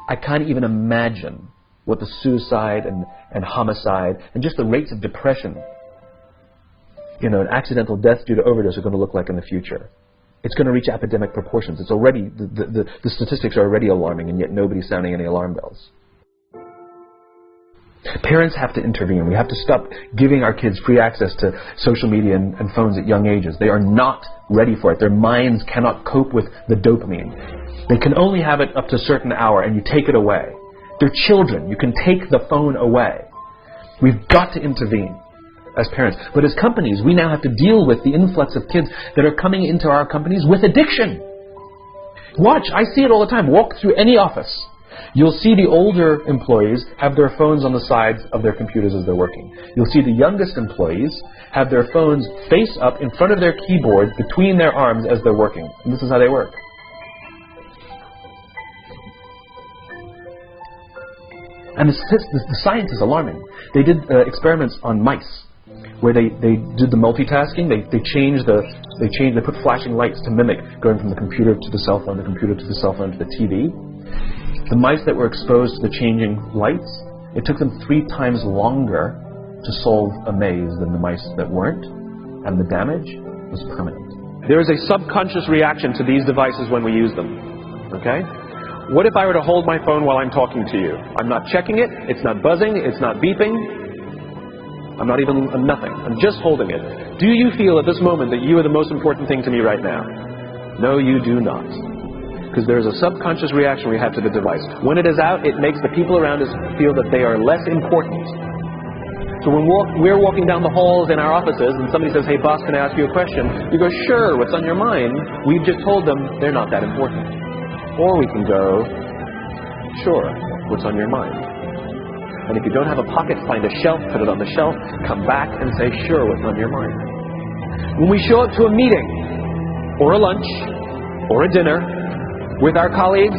I can't even imagine what the suicide and homicide and just the rates of depression, you know, and accidental death due to overdose are going to look like in the future. It's going to reach epidemic proportions. It's already, the statistics are already alarming, and yet nobody's sounding any alarm bells. Parents have to intervene. We have to stop giving our kids free access to social media and phones at young ages. They are not ready for it. Their minds cannot cope with the dopamine. They can only have it up to a certain hour, and you take it away. They're children. You can take the phone away. We've got to intervene as parents. But as companies, we now have to deal with the influx of kids that are coming into our companies with addiction. Watch, I see it all the time. Walk through any office. You'll see the older employees have their phones on the sides of their computers as they're working. You'll see the youngest employees have their phones face up in front of their keyboard between their arms as they're working. And this is how they work. And the science is alarming. They did experiments on mice where they did the multitasking. They put flashing lights to mimic going from the computer to the cell phone, the computer to the cell phone to the TV. The mice that were exposed to the changing lights, it took them 3 times longer to solve a maze than the mice that weren't, and the damage was permanent. There is a subconscious reaction to these devices when we use them. Okay? What if I were to hold my phone while I'm talking to you? I'm not checking it, it's not buzzing, it's not beeping, I'm not even nothing. I'm just holding it. Do you feel at this moment that you are the most important thing to me right now? No, you do not. Because there is a subconscious reaction we have to the device. When it is out, it makes the people around us feel that they are less important. So when we're walking down the halls in our offices and somebody says, hey boss, can I ask you a question? You go, sure, what's on your mind? We've just told them they're not that important. Or we can go, sure, what's on your mind? And if you don't have a pocket, find a shelf, put it on the shelf, come back and say, sure, what's on your mind? When we show up to a meeting, or a lunch, or a dinner, with our colleagues,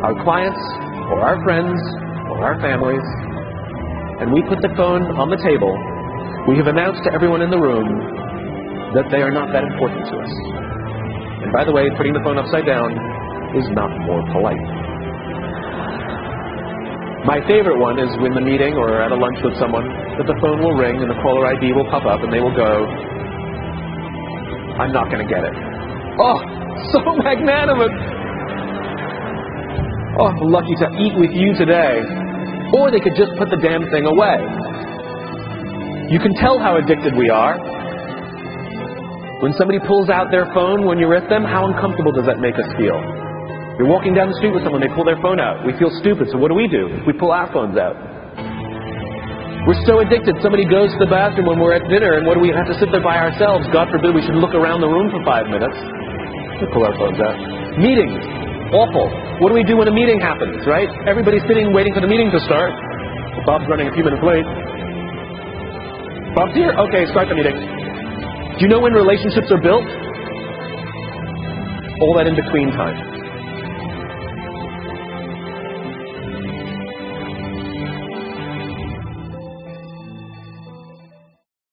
our clients, or our friends, or our families, and we put the phone on the table, we have announced to everyone in the room that they are not that important to us. And by the way, putting the phone upside down is not more polite. My favorite one is when the meeting or at a lunch with someone, that the phone will ring and the caller ID will pop up and they will go, I'm not going to get it. Oh, so magnanimous! Oh, lucky to eat with you today. Or they could just put the damn thing away. You can tell how addicted we are. When somebody pulls out their phone when you're with them, how uncomfortable does that make us feel? You're walking down the street with someone, they pull their phone out. We feel stupid, so what do? We pull our phones out. We're so addicted. Somebody goes to the bathroom when we're at dinner, and what do we have to sit there by ourselves? God forbid we should look around the room for 5 minutes. We pull our phones out. Meetings. Awful. What do we do when a meeting happens, right? Everybody's sitting waiting for the meeting to start. Bob's running a few minutes late. Bob's here? Okay, start the meeting. Do you know when relationships are built? All that in between time.